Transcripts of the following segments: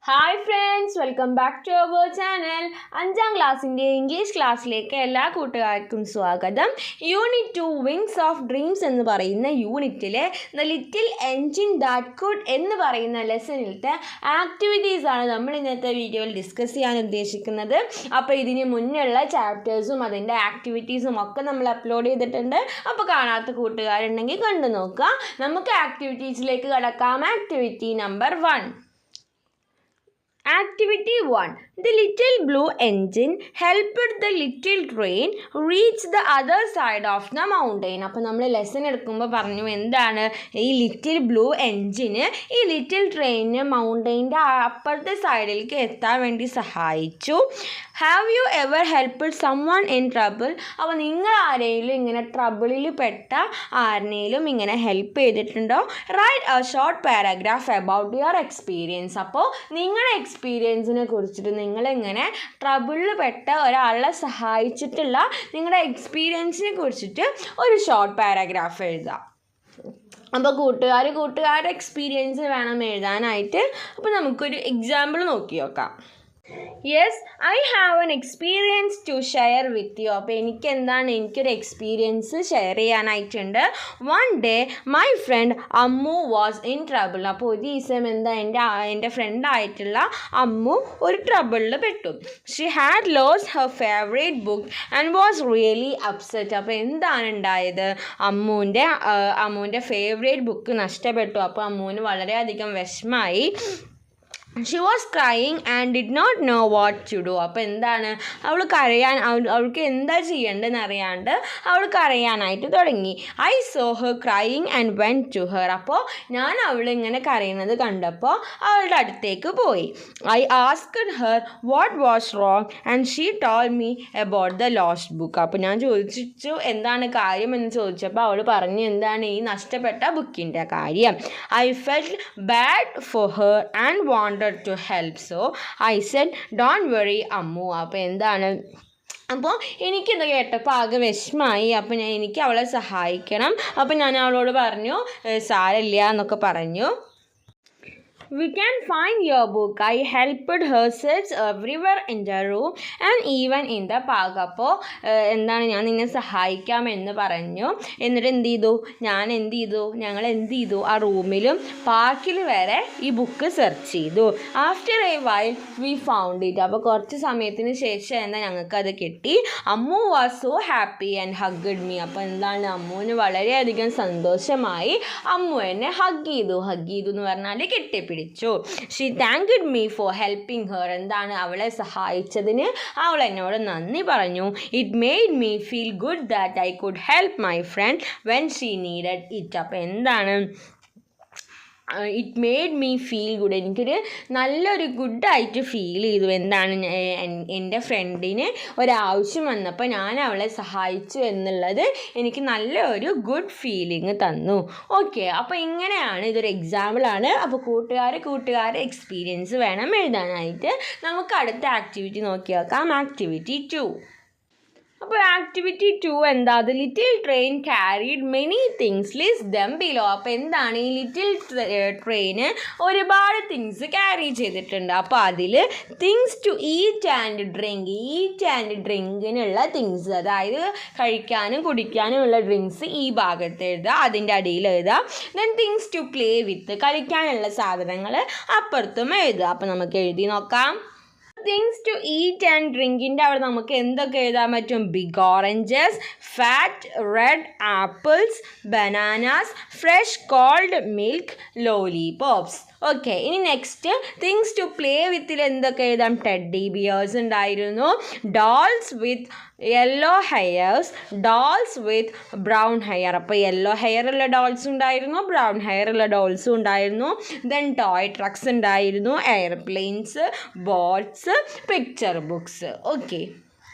Hi friends, welcome back to our channel. 5ാം ക്ലാസ്സിൻ്റെ ഇംഗ്ലീഷ് ക്ലാസ്സിലേക്ക് എല്ലാ കൂട്ടുകാർക്കും സ്വാഗതം. യൂണിറ്റ് 2 വിങ്സ് ഓഫ് ഡ്രീംസ് എന്ന് പറയുന്ന യൂണിറ്റിലെ the little engine that could എന്ന് പറയുന്ന ലെസണിലത്തെ ആക്ടിവിറ്റീസാണ് നമ്മൾ ഇന്നത്തെ വീഡിയോയിൽ ഡിസ്കസ് ചെയ്യാൻ ഉദ്ദേശിക്കുന്നത്. അപ്പോൾ ഇതിന് മുന്നുള്ള ചാപ്റ്റേഴ്സും അതിൻ്റെ ആക്ടിവിറ്റീസും ഒക്കെ നമ്മൾ അപ്ലോഡ് ചെയ്തിട്ടുണ്ട്. അപ്പോൾ കാണാത്ത കൂട്ടുകാരുണ്ടെങ്കിൽ കണ്ടു നോക്കുക. നമുക്ക് ആക്ടിവിറ്റീസിലേക്ക് കടക്കാം. Activity number 1. Activity 1. The little blue engine helped the little train reach the other side of the mountain. അപ്പോൾ നമ്മൾ ലെസൺ എടുക്കുമ്പോൾ പറഞ്ഞു എന്താണ് ഈ ലിറ്റിൽ ബ്ലൂ എൻജിന് ഈ ലിറ്റിൽ ട്രെയിനിന് മൗണ്ടെയിൻ്റെ അപ്പുറത്തെ സൈഡിലേക്ക് എത്താൻ വേണ്ടി സഹായിച്ചു. Have you ever helped someone in trouble? അപ്പോൾ നിങ്ങൾ ആരെങ്കിലും ഇങ്ങനെ ട്രബിളിൽ പെട്ട ആരെങ്കിലും ഇങ്ങനെ ഹെൽപ്പ് ചെയ്തിട്ടുണ്ടോ? Write a short paragraph about your experience. അപ്പോൾ നിങ്ങളുടെ എക്സ്പീരിയൻസിനെ കുറിച്ചിട്ട് നിങ്ങളിങ്ങനെ ട്രബിളിൽ പെട്ട ഒരാളെ സഹായിച്ചിട്ടുള്ള നിങ്ങളുടെ എക്സ്പീരിയൻസിനെ കുറിച്ചിട്ട് ഒരു ഷോർട്ട് പാരഗ്രാഫ് എഴുതാം. അപ്പോൾ കൂട്ടുകാരുടെ എക്സ്പീരിയൻസ് വേണം എഴുതാനായിട്ട്. അപ്പോൾ നമുക്കൊരു എക്സാമ്പിൾ നോക്കി നോക്കാം. Yes, I have an experience to share with you. അപ്പോൾ എനിക്കൊരു എക്സ്പീരിയൻസ് ഷെയർ ചെയ്യാനായിട്ടുണ്ട്. One day my friend Ammu was in trouble. അപ്പോൾ ഒരു ദിവസം എൻ്റെ ഫ്രണ്ടായിട്ടുള്ള അമ്മു ഒരു ട്രബിളിൽ പെട്ടു. She had lost her favourite book and was really upset. അപ്പോൾ എന്താണ് ഉണ്ടായത്? അമ്മുവിൻ്റെ ഫേവറേറ്റ് ബുക്ക് നഷ്ടപ്പെട്ടു. അപ്പോൾ അമ്മുവിന് വളരെയധികം വിഷമമായി. She was crying and did not know what to do. അപ്പോൾ എന്താണ് അവൾക്ക് എന്താ ചെയ്യേണ്ടതെന്ന് അറിയാണ്ട് അവൾ കരയാനായിട്ട് തുടങ്ങി. I saw her crying and went to her. അപ്പോൾ ഞാൻ അവളിങ്ങനെ കരയുന്നത് കണ്ടപ്പോൾ അവളുടെ അടുത്തേക്ക് പോയി. I asked her what was wrong and she told me about the lost book. അപ്പോൾ ഞാൻ ചോദിച്ചു എന്താണ് കാര്യം എന്ന് ചോദിച്ചപ്പോൾ അവൾ പറഞ്ഞു എന്താണ് ഈ നഷ്ടപ്പെട്ട ബുക്കിൻ്റെ കാര്യം. I felt bad for her and wanted to help, so I said don't worry Ammu. അപ്പോൾ എനിക്കിത് കേട്ടപ്പോൾ ആകെ വിഷമമായി. അപ്പോൾ എനിക്ക് അവളെ സഹായിക്കണം. അപ്പോൾ ഞാൻ അവളോട് പറഞ്ഞു സാരമില്ല എന്നൊക്കെ പറഞ്ഞു. We can find your book. I helped her search everywhere in the room and even in the park. അപ്പോൾ ഞാൻ നിന്നെ സഹായിക്കാമെന്ന് പറഞ്ഞു. എന്നിട്ട് ഞങ്ങൾ എന്ത് ചെയ്തു ആ റൂമിലും പാർക്കിൽ വരെ ഈ ബുക്ക് സെർച്ച് ചെയ്തു. After A while we found it. അപ്പോൾ കുറച്ച് സമയത്തിന് ശേഷം ഞങ്ങൾക്കത് കിട്ടി. Ammu was so happy and hugged me. അപ്പോൾ അമ്മുവിന് വളരെയധികം സന്തോഷമായി. അമ്മു എന്നെ ഹഗ് ചെയ്തു എന്ന് പറഞ്ഞാൽ കെട്ടിപ്പിടിച്ചു. She thanked me for helping her. അവളെ സഹായിച്ചതിന് അവൾ എന്നോട് നന്ദി പറഞ്ഞു. It made me feel good that I could help my friend when she needed it. അപ്പോൾ it made me feel good. എനിക്കൊരു നല്ലൊരു ഗുഡായിട്ട് ഫീൽ ചെയ്തു. എൻ്റെ ഫ്രണ്ടിന് ഒരാവശ്യം വന്നപ്പോൾ ഞാൻ അവളെ സഹായിച്ചു എന്നുള്ളത് എനിക്ക് നല്ലൊരു ഗുഡ് ഫീലിംഗ് തന്നു. ഓക്കെ, അപ്പോൾ ഇങ്ങനെയാണ്, ഇതൊരു എക്സാമ്പിളാണ്. അപ്പോൾ കൂട്ടുകാരെ എക്സ്പീരിയൻസ് വേണം എഴുതാനായിട്ട്. നമുക്ക് അടുത്ത ആക്ടിവിറ്റി നോക്കി നോക്കാം. ആക്ടിവിറ്റി 2. അപ്പോൾ activity 2 the little train carried many things list them below. അപ്പോൾ ഈ ലിറ്റിൽ ട്രെയിന് ഒരുപാട് തിങ്സ് ക്യാരി ചെയ്തിട്ടുണ്ട്. അപ്പോൾ അതിൽ തിങ്സ് ടു ഈറ്റ് ആൻഡ് ഡ്രിങ്കിനുള്ള തിങ്സ്, അതായത് കഴിക്കാനും കുടിക്കാനുമുള്ള ഡ്രിങ്ക്സ് ഈ ഭാഗത്ത് എഴുതുക, അതിൻ്റെ അടിയിൽ എഴുതുക. Then things to play with, കളിക്കാനുള്ള സാധനങ്ങൾ അപ്പുറത്തും എഴുതുക. അപ്പോൾ നമുക്ക് എഴുതി നോക്കാം. തിങ്സ് ടു ഈറ്റ് ആൻഡ് ഡ്രിങ്കിൻ്റെ അവിടെ നമുക്ക് എന്തൊക്കെ എഴുതാൻ പറ്റും? Big oranges, fat red apples, bananas, fresh cold milk, lollipops. Okay, ഇനി നെക്സ്റ്റ് തിങ്സ് ടു പ്ലേ വിത്തിൽ എന്തൊക്കെ എഴുതാം? ടെഡ്ഡി ബിയേഴ്സ് ഉണ്ടായിരുന്നു, dolls with yellow hairs, dolls with brown hair. അപ്പോൾ യെല്ലോ ഹെയറുള്ള ഡോൾസും ഉണ്ടായിരുന്നു, ബ്രൗൺ ഹെയറുള്ള ഡോൾസും ഉണ്ടായിരുന്നു. ദെൻ ടോയ് ട്രക്സ് ഉണ്ടായിരുന്നു, airplanes, boats, picture books. Okay,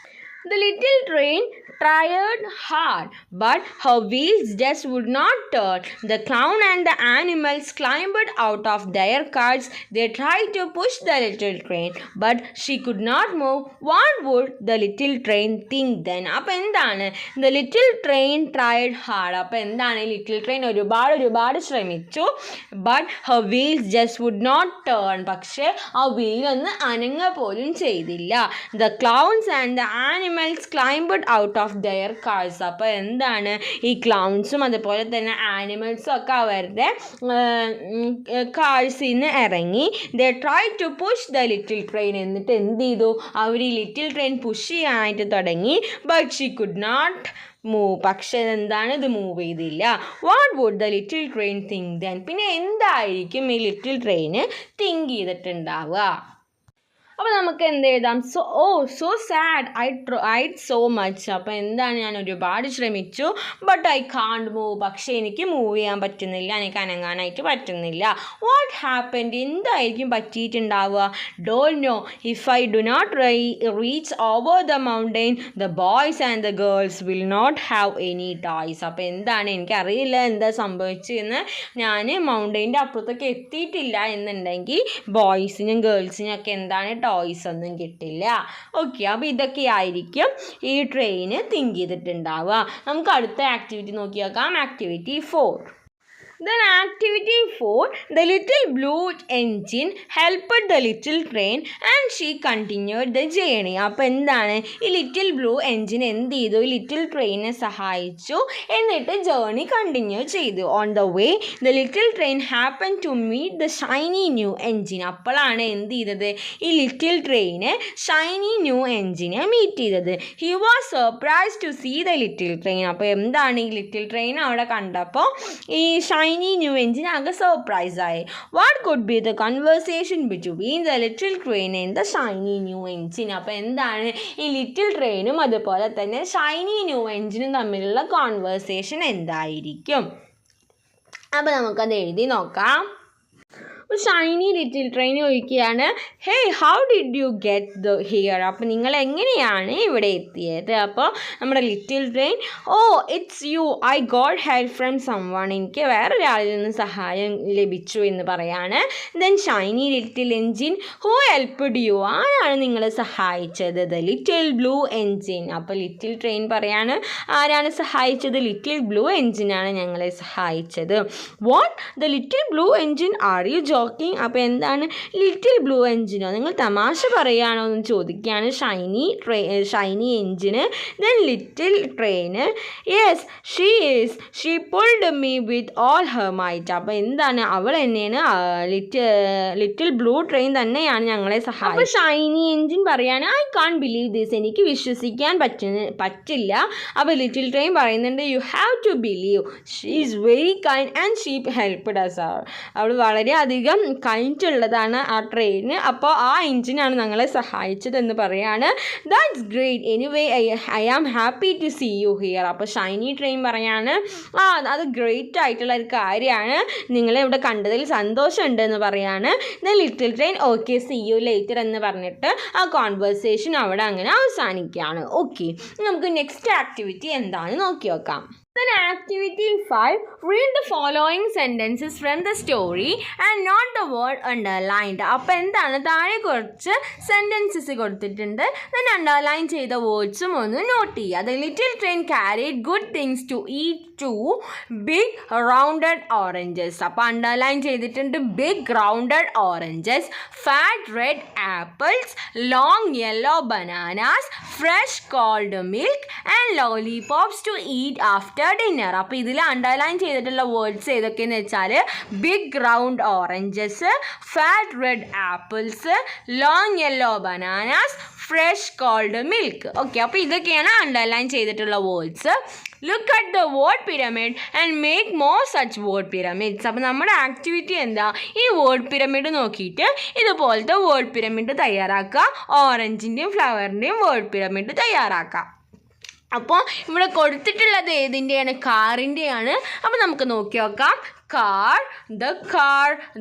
The little train tried hard, but her wheels just would not turn. The clown and the animals climbed out of their cars. They tried to push the little train, but she could not move. What would the little train think then? അപ്പോൾ എന്താണ് the little train tried hard? അപ്പോൾ എന്താണ് little train ഒരുപാട് ശ്രമിച്ചു, but her wheels just would not turn. പക്ഷേ ആ wheel ഒന്ന് അനങ്ങ പോലും ചെയ്തില്ല. The clowns and the animals climbed out of their cars. അപ്പോൾ എന്താണ് ഈ ക്ലൗൺസും അതുപോലെ തന്നെ ആനിമൽസും ഒക്കെ അവരുടെ കാഴ്സിൽ നിന്ന് ഇറങ്ങി. They tried to push the little train. എന്നിട്ട് എന്ത് ചെയ്തു? അവർ ഈ ലിറ്റിൽ ട്രെയിൻ പുഷ് ചെയ്യാനായിട്ട് തുടങ്ങി. But she could not move. പക്ഷേ എന്താണ് ഇത് മൂവ് ചെയ്തില്ല. What would the little train think then? പിന്നെ എന്തായിരിക്കും ഈ ലിറ്റിൽ ട്രെയിന് തിങ്ക് ചെയ്തിട്ടുണ്ടാവുക? അപ്പോൾ നമുക്ക് എന്ത് എഴുതാം? So sad, I tried so much. അപ്പോൾ എന്താണ് ഞാൻ ഒരുപാട് ശ്രമിച്ചു, ബട്ട് ഐ കാണ്ട് മൂവ്. പക്ഷേ എനിക്ക് മൂവ് ചെയ്യാൻ പറ്റുന്നില്ല, എനിക്ക് അനങ്ങാനായിട്ട് പറ്റുന്നില്ല. What happened? എന്തായിരിക്കും പറ്റിയിട്ടുണ്ടാവുക? Don't know. If I do not reach over the mountain, the boys and the girls will not have any toys. അപ്പോൾ എന്താണ് എനിക്കറിയില്ല എന്താ സംഭവിച്ചതെന്ന്. ഞാൻ മൗണ്ടെയിൻ്റെ അപ്പുറത്തൊക്കെ എത്തിയിട്ടില്ല എന്നുണ്ടെങ്കിൽ ബോയ്സിനും ഗേൾസിനും ഒക്കെ എന്താണ് ടോയ്സ് ഒന്നും കിട്ടില്ല. ഓക്കെ, അപ്പോൾ ഇതൊക്കെ ആയിരിക്കും ഈ ട്രെയിന് തിങ്ക് ചെയ്തിട്ടുണ്ടാവുക. നമുക്ക് അടുത്ത ആക്ടിവിറ്റി നോക്കി നോക്കാം. Activity 4. Then activity 4, the little blue engine helped the little train and she continued the journey. അപ്പോൾ എന്താണ് ഈ ലിറ്റിൽ ബ്ലൂ എൻജിൻ എന്ത് ചെയ്തു? ഈ ലിറ്റിൽ ട്രെയിനെ സഹായിച്ചു, എന്നിട്ട് ജേർണി കണ്ടിന്യൂ ചെയ്തു. On the way the little train happen to meet the shiny new engine. അപ്പോഴാണ് എന്ത് ചെയ്തത്? ഈ ലിറ്റിൽ ട്രെയിന് ഷൈനി ന്യൂ എൻജിനെ മീറ്റ് ചെയ്തത്. He was surprise to see the little train. അപ്പോൾ എന്താണ് ഈ ലിറ്റിൽ ട്രെയിൻ അവിടെ കണ്ടപ്പോൾ ഈ ഷൈനി ന്യൂ എൻജിൻ ആകെ സർപ്രൈസ് ആയി. What could be the conversation between the little train and the shiny new engine? അപ്പോൾ എന്താണ് ഈ ലിറ്റിൽ ട്രെയിനും അതുപോലെ തന്നെ ഷൈനി ന്യൂ എൻജിനും തമ്മിലുള്ള കോൺവേഴ്സേഷൻ എന്തായിരിക്കും? അപ്പോൾ നമുക്കത് എഴുതി നോക്കാം. ഷൈനി ലിറ്റിൽ ട്രെയിൻ ചോദിക്കുകയാണ്, hey how did you get here? അപ്പോൾ നിങ്ങൾ എങ്ങനെയാണ് ഇവിടെ എത്തിയത്? അപ്പോൾ നമ്മുടെ little train, oh it's you, I got help from someone. എനിക്ക് വേറൊരാളിൽ നിന്ന് സഹായം ലഭിച്ചു എന്ന് പറയാണ്. Then shiny little engine, who helped you? ആരാണ് നിങ്ങളെ സഹായിച്ചത്? The little blue engine. അപ്പോൾ ലിറ്റിൽ ട്രെയിൻ പറയാണ്, ആരാണ് സഹായിച്ചത്? ലിറ്റിൽ ബ്ലൂ എൻജിനാണ് ഞങ്ങളെ സഹായിച്ചത്. What, the little blue engine, are you joking? അപ്പോൾ എന്താണ് ലിറ്റിൽ ബ്ലൂ എൻജിനോ? നിങ്ങൾ തമാശ പറയുകയാണോ എന്ന് ചോദിക്കുകയാണ് ഷൈനി എൻജിന്. ദെൻ ലിറ്റിൽ ട്രെയിന്, yes she is, she pulled me with all her might. അപ്പോൾ എന്താണ് അവൾ തന്നെയാണ് ലിറ്റിൽ ബ്ലൂ ട്രെയിൻ തന്നെയാണ് ഞങ്ങളെ സഹായിച്ചത്. അപ്പോൾ ഷൈനി എൻജിൻ പറയാണ്, ഐ കാൺ ബിലീവ് ദിസ്, എനിക്ക് വിശ്വസിക്കാൻ പറ്റില്ല. അപ്പോൾ ലിറ്റിൽ ട്രെയിൻ പറയുന്നുണ്ട്, you have to believe, she is very kind and she helped us. അവൾ വളരെയധികം കഴിഞ്ഞിട്ടുള്ളതാണ് ആ ട്രെയിന്. അപ്പോൾ ആ എൻജിനാണ് ഞങ്ങളെ സഹായിച്ചതെന്ന് പറയാണ്. That's great, anyway I am happy to see you here. അപ്പോൾ ഷൈനി ട്രെയിൻ പറയാണ്, അത് ഗ്രേറ്റ് ആയിട്ടുള്ള ഒരു കാര്യമാണ്, നിങ്ങളെ ഇവിടെ കണ്ടതിൽ സന്തോഷമുണ്ട് എന്ന് പറയാണ്. Then little train, okay see you later എന്ന് പറഞ്ഞിട്ട് ആ കോൺവെർസേഷൻ അവിടെ അങ്ങനെ അവസാനിക്കുകയാണ്. ഓക്കെ, നമുക്ക് നെക്സ്റ്റ് ആക്ടിവിറ്റി എന്താണെന്ന് നോക്കി നോക്കാം. Then activity 5, read the following sentences from the story and note the word underlined. അപ്പോൾ എന്താണ് താഴെ കുറച്ച് സെൻറ്റൻസസ് കൊടുത്തിട്ടുണ്ട്, then അണ്ടർലൈൻ ചെയ്ത വേർഡ്സും ഒന്ന് നോട്ട് ചെയ്യുക. The little train carried good things to eat too, big rounded oranges. അപ്പോൾ അണ്ടർലൈൻ ചെയ്തിട്ടുണ്ട് big rounded oranges, fat red apples, long yellow bananas, fresh cold milk and lollipops to eat after dinner. അപ്പോൾ ഇതിൽ underline ചെയ്തിട്ടുള്ള words ഏതൊക്കെയെന്ന് വെച്ചാൽ big round oranges, fat red apples, long yellow bananas, fresh cold milk. Okay, അപ്പോൾ ഇതൊക്കെയാണ് underline ചെയ്തിട്ടുള്ള words. Look at the word pyramid and make more such word pyramids. അപ്പോൾ നമ്മുടെ ആക്ടിവിറ്റി എന്താ? ഈ വേർഡ് പിരമിഡ് നോക്കിയിട്ട് ഇതുപോലത്തെ വേർഡ് പിരമിഡ് തയ്യാറാക്കുക. ഓറഞ്ചിൻ്റെയും ഫ്ലവറിൻ്റെയും വേർഡ് പിരമിഡ് തയ്യാറാക്കാം. അപ്പോൾ ഇവിടെ കൊടുത്തിട്ടുള്ളത് ഏതിൻ്റെയാണ്? കാറിൻ്റെയാണ്. അപ്പോൾ നമുക്ക് നോക്കി നോക്കാം. car,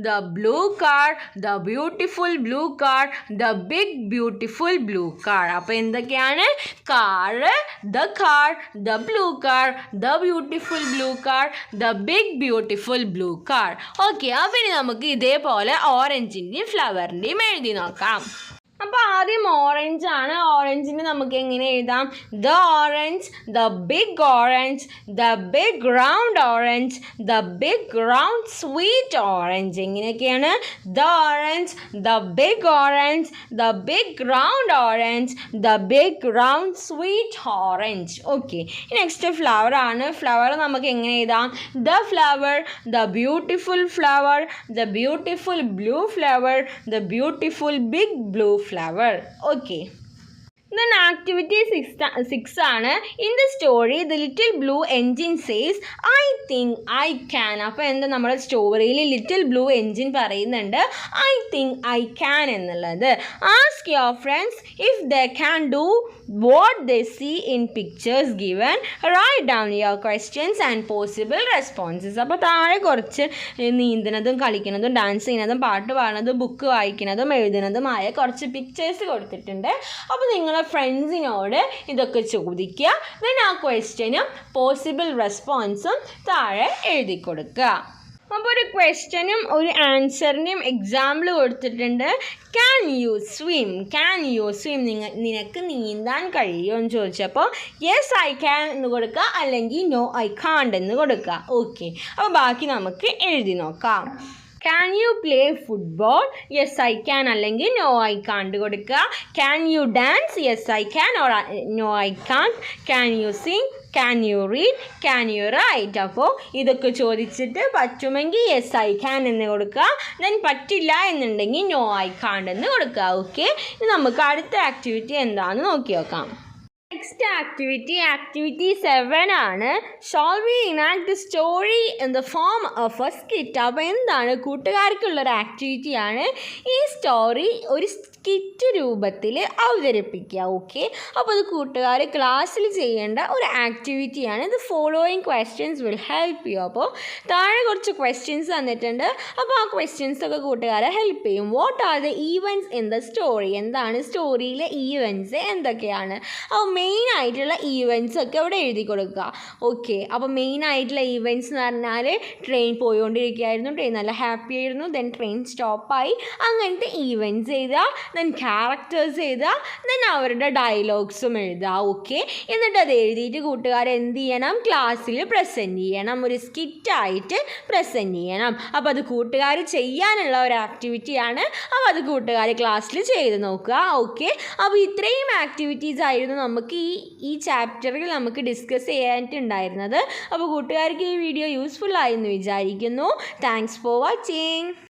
the blue car, the beautiful blue car, the big beautiful blue car. അപ്പോൾ എന്തൊക്കെയാണ്? Car, the car, the blue car, the beautiful blue car, the big beautiful blue car. Okay, അപ്പോൾ ഇനി നമുക്ക് ഇതേപോലെ ഓറഞ്ചിൻ്റെയും ഫ്ലവറിൻ്റെയും എഴുതി നോക്കാം. അപ്പോൾ ആദ്യം ഓറഞ്ച് ആണ്. ഓറഞ്ചിന് നമുക്ക് എങ്ങനെ എഴുതാം? The orange, the big orange, the big round orange, the big round sweet orange. എങ്ങനെയൊക്കെയാണ്? The orange, the big orange, the big round orange, the big round sweet orange. Okay, next flower ആണ്. Flower നമുക്ക് എങ്ങനെ എഴുതാം? The flower, the beautiful flower, the beautiful blue flower, the beautiful big blue flower. Okay. Then activity 6 ആണ്. In the story, the little blue engine says, I think I can. അപ്പോൾ എന്താ നമ്മുടെ സ്റ്റോറിയിൽ little blue engine പറയുന്നുണ്ട് I think I can എന്നുള്ളത്. Ask your friends if they can do what they see in pictures given. Write down your questions and possible responses. അപ്പോൾ താഴെ കുറച്ച് നീന്തുന്നതും കളിക്കുന്നതും dance ചെയ്യുന്നതും പാട്ട് പാടുന്നതും ബുക്ക് വായിക്കുന്നതും എഴുതുന്നതുമായ കുറച്ച് പിക്ചേഴ്സ് കൊടുത്തിട്ടുണ്ട്. അപ്പോൾ നിങ്ങൾ ഫ്രണ്ട്സിനോട് ഇതൊക്കെ ചോദിക്കുക. ദെൻ ആ ക്വസ്റ്റ്യനും പോസിബിൾ റെസ്പോൺസും താഴെ എഴുതി കൊടുക്കുക. അപ്പോൾ ഒരു ക്വസ്റ്റ്യനും ഒരു ആൻസറിൻ്റെയും എക്സാമ്പിൾ കൊടുത്തിട്ടുണ്ട്. Can you swim, can you swim, നിനക്ക് നീന്താൻ കഴിയുമോ എന്ന് ചോദിച്ചപ്പോൾ യെസ് ഐ ക്യാൻ എന്ന് കൊടുക്കുക, അല്ലെങ്കിൽ നോ ഐ കാണ്ട് എന്ന് കൊടുക്കുക. ഓക്കെ, അപ്പോൾ ബാക്കി നമുക്ക് എഴുതി നോക്കാം. Can you play football? Yes, I can. അല്ലെങ്കിൽ no, I can't കൊടുക്കുക. Can you dance? Yes, I can. Or no, I can't. Can you sing? Can you read? Can you write? അപ്പോൾ ഇതൊക്കെ ചോദിച്ചിട്ട് പറ്റുമെങ്കിൽ യെസ് ഐ ക്യാൻ എന്ന് കൊടുക്കുക. Then പറ്റില്ല എന്നുണ്ടെങ്കിൽ നോ ഐ കാണ്ട് എന്ന് കൊടുക്കുക. ഓക്കെ, ഇനി നമുക്ക് അടുത്ത ആക്ടിവിറ്റി എന്താണെന്ന് നോക്കി നോക്കാം. നെക്സ്റ്റ് ആക്ടിവിറ്റി 7 ആണ്. Shall we enact the story in the form of A skit. അപ്പോൾ എന്താണ്? കൂട്ടുകാർക്കുള്ളൊരു ആക്ടിവിറ്റിയാണ് ഈ സ്റ്റോറി ഒരു സ്കിറ്റ് രൂപത്തിൽ അവതരിപ്പിക്കുക. ഓക്കെ, അപ്പോൾ അത് കൂട്ടുകാർ ക്ലാസ്സിൽ ചെയ്യേണ്ട ഒരു ആക്ടിവിറ്റിയാണ്. ഇത് following questions will help you. അപ്പോൾ താഴെ കുറച്ച് ക്വസ്റ്റ്യൻസ് തന്നിട്ടുണ്ട്. അപ്പോൾ ആ ക്വസ്റ്റ്യൻസൊക്കെ കൂട്ടുകാരെ ഹെൽപ്പ് ചെയ്യും. What are the events in the story? എന്താണ് സ്റ്റോറിയിലെ ഈവൻറ്റ്സ് എന്തൊക്കെയാണ്? അപ്പോൾ മെയിൻ ആയിട്ടുള്ള ഈവൻറ്റ്സ് ഒക്കെ അവിടെ എഴുതി കൊടുക്കുക. ഓക്കെ, അപ്പോൾ മെയിൻ ആയിട്ടുള്ള ഈവൻറ്റ്സ് എന്ന് പറഞ്ഞാൽ ട്രെയിൻ പോയിക്കൊണ്ടിരിക്കുകയായിരുന്നു, ട്രെയിൻ നല്ല ഹാപ്പി ആയിരുന്നു, ദെൻ ട്രെയിൻ സ്റ്റോപ്പായി, അങ്ങനത്തെ ഈവൻറ്റ്സ് എഴുതുക. ദെൻ ക്യാരക്ടേഴ്സ് എഴുതുക, ദെൻ അവരുടെ ഡയലോഗ്സും എഴുതുക. ഓക്കെ, എന്നിട്ട് അത് എഴുതിയിട്ട് കൂട്ടുകാർ എന്ത് ചെയ്യണം? ക്ലാസ്സിൽ പ്രസൻറ്റ് ചെയ്യണം, ഒരു സ്കിറ്റായിട്ട് പ്രസൻറ്റ് ചെയ്യണം. അപ്പോൾ അത് കൂട്ടുകാർ ചെയ്യാനുള്ള ഒരു ആക്ടിവിറ്റിയാണ്. അപ്പോൾ അത് കൂട്ടുകാർ ക്ലാസ്സിൽ ചെയ്ത് നോക്കുക. ഓക്കെ, അപ്പോൾ ഇത്രയും ആക്ടിവിറ്റീസ് ആയിരുന്നു നമുക്ക് ഈ ചാപ്റ്ററിൽ നമുക്ക് ഡിസ്കസ് ചെയ്യാനായിട്ടുണ്ടായിരുന്നത്. അപ്പോൾ കൂട്ടുകാർക്ക് ഈ വീഡിയോ യൂസ്ഫുൾ ആയി എന്ന് വിചാരിക്കുന്നു. Thanks for watching.